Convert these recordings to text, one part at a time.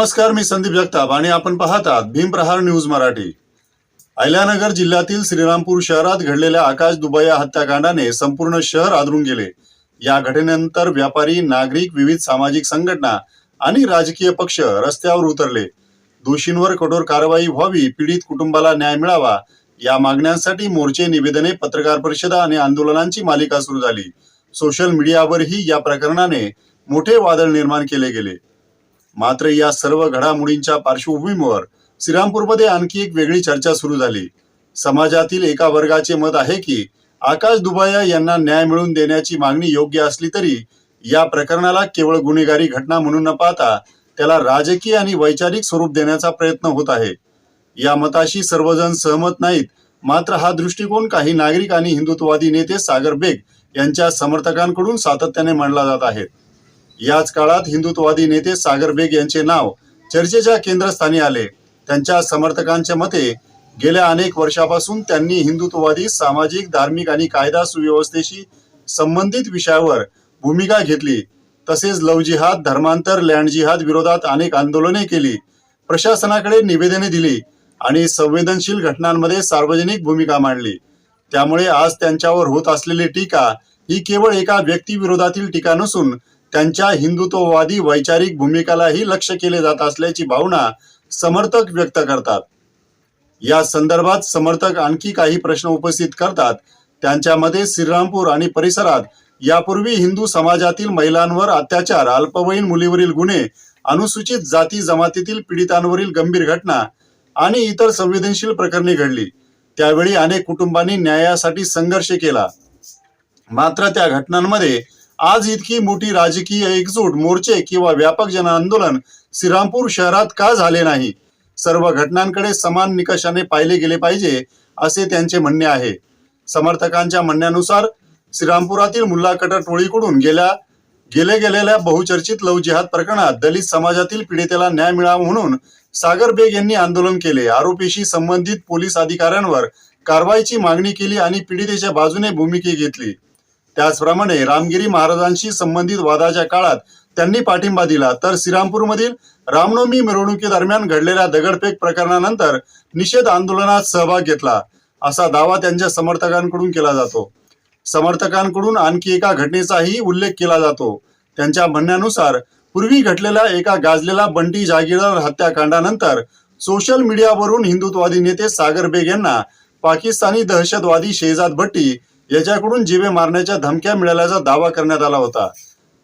नमस्कार, मी संदीप जगताप आणि आपण पाहत आहात भीमप्रहार न्यूज मराठी। अहिल्यानगर जिल्ह्यातील श्रीरामपूर शहरात घडलेल्या आकाश दुबैया हत्याकांडाने संपूर्ण शहर आदरून गेले। या घटनेनंतर व्यापारी, नागरिक, विविध सामाजिक संघटना आणि राजकीय पक्ष रस्त्यावर उतरले। दोषींवर कठोर कारवाई व्हावी, पीडित कुटुंबाला न्याय मिळावा या मागण्यांसाठी मोर्चे, निवेदने, पत्रकार परिषदा आणि आंदोलनांची मालिका सुरू झाली। सोशल मीडियावरही या प्रकरणाने मोठे वादळ निर्माण केले गेले। मात्र या सर्व घडामोडींच्या पार्श्वभूमीवर श्रीरामपूरमध्ये आणखी एक वेगळी चर्चा सुरू झाली। समाजातील एका वर्गाचे मत आहे की आकाश दुबैया यांना न्याय मिळवून देण्याची मागणी योग्य असली तरी या प्रकरणाला केवळ गुन्हेगारी घटना म्हणून न पाहता त्याला राजकीय आणि वैचारिक स्वरूप देण्याचा प्रयत्न होत आहे। या मताशी सर्वजण सहमत नाहीत। मात्र हा दृष्टिकोन काही नागरिक आणि हिंदुत्ववादी नेते सागर बेग यांच्या समर्थकांकडून सातत्याने मांडला जात आहे। याच काळात हिंदुत्ववादी नेते सागर बेग यांचे नाव चर्चेच्या केंद्रस्थानी आले। त्यांच्या समर्थकांच्या मते गेल्या अनेक वर्षापासून त्यांनी हिंदुत्ववादी, सामाजिक, धार्मिक आणि कायदा सुव्यवस्थेशी संबंधित विषयावर भूमिका घेतली। तसेच लव्ह जिहाद, धर्मांतर, लँड जिहाद विरोधात अनेक आंदोलने केली, प्रशासनाकडे निवेदने दिली आणि संवेदनशील घटनांमध्ये सार्वजनिक भूमिका मांडली। त्यामुळे आज त्यांच्यावर होत असलेली टीका ही केवळ एका व्यक्तीविरोधातील टीका नसून त्यांच्या हिंदुत्ववादी वैचारिक भूमिकालाही लक्ष्य केले जात असल्याची भावना समर्थक व्यक्त करतात। या संदर्भात समर्थक आणखी काही प्रश्न उपस्थित करतात। त्यांच्या मते श्रीरामपूर आणि परिसरात यापूर्वी हिंदू समाजातील महिलांवर अत्याचार, अल्पवयीन मुलीवरील गुन्हे, अनुसूचित जाती जमातीतील पीडितांवरील गंभीर घटना आणि इतर संवेदनशील प्रकरणे घडली। त्यावेळी अनेक कुटुंबांनी न्यायासाठी संघर्ष केला। मात्र त्या घटनांमध्ये आज इतकी मोठी राजकीय एकजूट, मोर्चे किंवा व्यापक जन आंदोलन श्रीरामपूर शहरात का झाले नाही? सर्व घटनांकडे समान निकषाने पाहिले गेले पाहिजे असे त्यांचे म्हणणे आहे। समर्थकांच्या म्हणण्यानुसार श्रीरामपुरातील मुल्ला कटर टोळीकडून गेलेल्या बहुचर्चित लव्ह जिहाद प्रकरणात दलित समाजातील पीडितेला न्याय मिळावा म्हणून सागर बेग यांनी आंदोलन केले। आरोपीशी संबंधित पोलीस अधिकाऱ्यांवर कारवाईची मागणी केली आणि पीडितेच्या बाजूने भूमिका घेतली। त्याचप्रमाणे रामगिरी महाराजांशी संबंधित वादाच्या काळात त्यांनी पाठिंबा दिला। तर श्रीरामपूरमधील रामनवमी मिरवणुकीदरम्यान घडलेल्या दगडफेक प्रकरणानंतर निषेध आंदोलनात सहभाग घेतला असा दावा त्यांच्या समर्थकांकडून केला जातो। समर्थकांकडून आणखी एका घटनेचाही उल्लेख केला जातो। त्यांच्या म्हणण्यानुसार पूर्वी घडलेल्या एका गाजलेला बंटी जागीरदार हत्याकांडानंतर सोशल मीडियावरून हिंदुत्ववादी नेते सागर बेग यांना पाकिस्तानी दहशतवादी शेहजाद भट्टी याच्याकडून जीवे मारण्याच्या धमक्या मिळाल्याचा दावा करण्यात आला होता।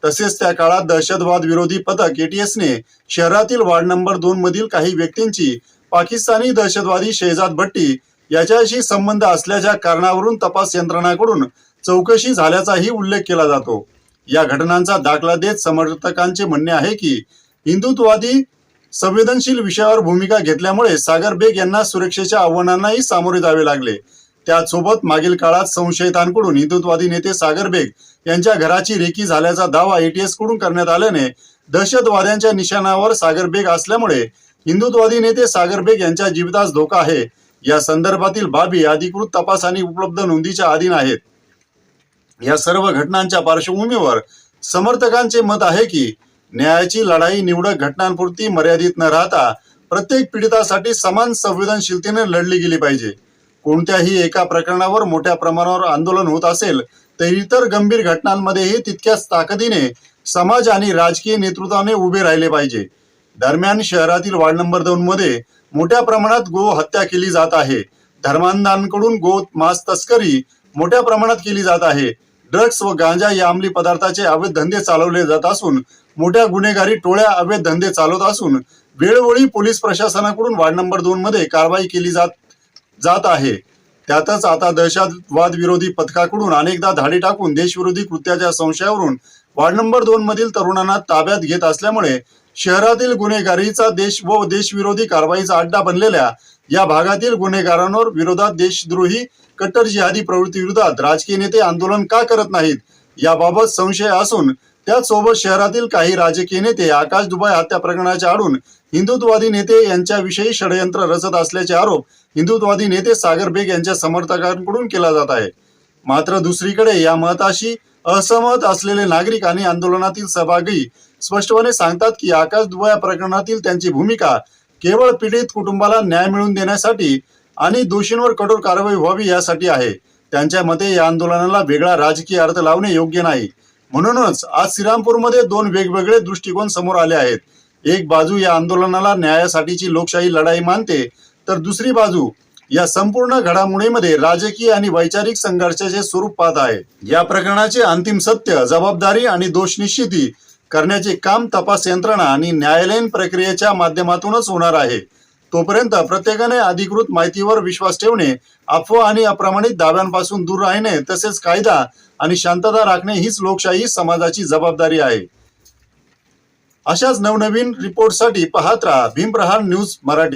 तसेच त्या काळात दहशतवाद विरोधी पथक ATSने शहरातील वार्ड नंबर 2 मधील काही व्यक्तींची पाकिस्तानी दहशतवादी शेहजाद भट्टी याच्याशी संबंध असल्याच्या कारणावरून तपास यंत्रणांकडून चौकशी झाल्याचाही उल्लेख केला जातो। या घटनांचा दाखला देत समर्थकांचे म्हणणे आहे की हिंदुत्ववादी संवेदनशील विषयावर भूमिका घेतल्यामुळे सागर बेग यांना सुरक्षेच्या आव्हानांनाही सामोरे जावे लागले। त्यासोबत मागील काळात संशयितांकडून हिंदुत्ववादी नेते सागर बेग यांच्या घराची रेकी झाल्याचा दावा ATS कडून करण्यात आल्याने दहशतवाद्यांच्या निशाणावर सागर बेग असल्यामुळे हिंदुत्ववादी नेते सागर बेग यांच्या जीवितास धोका आहे। या संदर्भातील बाबी अधिकृत तपास आणि उपलब्ध नोंदीच्या अधीन आहेत। या सर्व घटनांच्या पार्श्वभूमीवर समर्थकांचे मत आहे की न्यायाची लढाई निवडक घटनांपुरती मर्यादित न राहता प्रत्येक पीडितासाठी समान संवेदनशीलतेने लढली गेली पाहिजे। कोणत्याही एका प्रकरणावर मोठ्या प्रमाणावर आंदोलन होत असेल तर इतर गंभीर घटनांमध्येही तितक्याच ताकदीने समाज आणि राजकीय नेतृत्वाने उभे राहिले पाहिजे। दरम्यान शहरातील वार्ड नंबर 2 मध्ये मोठ्या प्रमाणात गो हत्या केली जात आहे। धर्मांधांकडून गो मांस तस्करी मोठ्या प्रमाणात केली जात आहे। ड्रग्स व गांजा या अंमली पदार्थाचे अवैध धंदे चालवले जात असून मोठ्या गुन्हेगारी टोळ्या अवैध धंदे चालवत असून वेळोवेळी पोलीस प्रशासनाकडून वार्ड नंबर 2 मध्ये कारवाई केली जात आहे। त्यातच आता दहशतवाद विरोधी पथकाकडून अनेकदा धाडी टाकून देशविरोधी कृत्याच्या संशयावरून वार्ड नंबर 2 मधील तरुणांना ताब्यात घेत असल्यामुळे शहरातील गुन्हेगारीचा देशविरोधी कारवाईचा अड्डा बनलेल्या या भागातील गुन्हेगारांवर विरोधात देशद्रोही कट्टर जिहादी प्रवृत्ती विरोधात राजकीय नेते आंदोलन का करत नाहीत याबाबत संशय असून त्याचसोबत शहरातील काही राजकीय नेते आकाश दुबैया हत्या प्रकरणाच्या आडून हिंदुत्ववादी नेते यांच्याविषयी षडयंत्र रचत असल्याचे आरोप हिंदुत्ववादी नेते सागर बेग यांच्या समर्थकांकडून केला जात आहे। मात्र दुसरीकडे या मताशी असहमत असलेले नागरिक आणि आंदोलनातील सहभागी स्पष्टपणे सांगतात की आकाश दुबे प्रकरणातील त्यांची भूमिका केवळ पीडित कुटुंबाला न्याय मिळवून देण्यासाठी आणि दोषींवर कठोर कारवाई व्हावी यासाठी आहे. त्यांच्या मते या आंदोलनाला वेगळा राजकीय अर्थ लावणे योग्य नाही. म्हणूनच आज श्रीरामपूरमध्ये दोन वेगवेगळे दृष्टिकोन समोर आले आहेत. एक बाजू या आंदोलनाला न्यायासाठीची लोकशाही लढाई मानते, तर दुसरी बाजू या संपूर्ण घडामोडीमध्ये राजकीय आणि वैचारिक संघर्षाचे स्वरूप पाहत आहे. या प्रकरणाचे अंतिम सत्य, जबाबदारी आणि दोष निश्चिती करण्याचे काम तपास यंत्रणा आणि न्यायालयीन प्रक्रियेच्या माध्यमातूनच होणार आहे. तोपर्यंत प्रत्येकाने अधिकृत माहितीवर विश्वास ठेवणे, अफवा आणि अप्रामाणिक दाव्यांपासून दूर राहणे, तसेच कायदा आणि शांतता राखणे हीच लोकशाही समाजाची जबाबदारी आहे. अशाच नवनवीन रिपोर्टसाठी पाहत राहा भीमप्रहार न्यूज मराठी.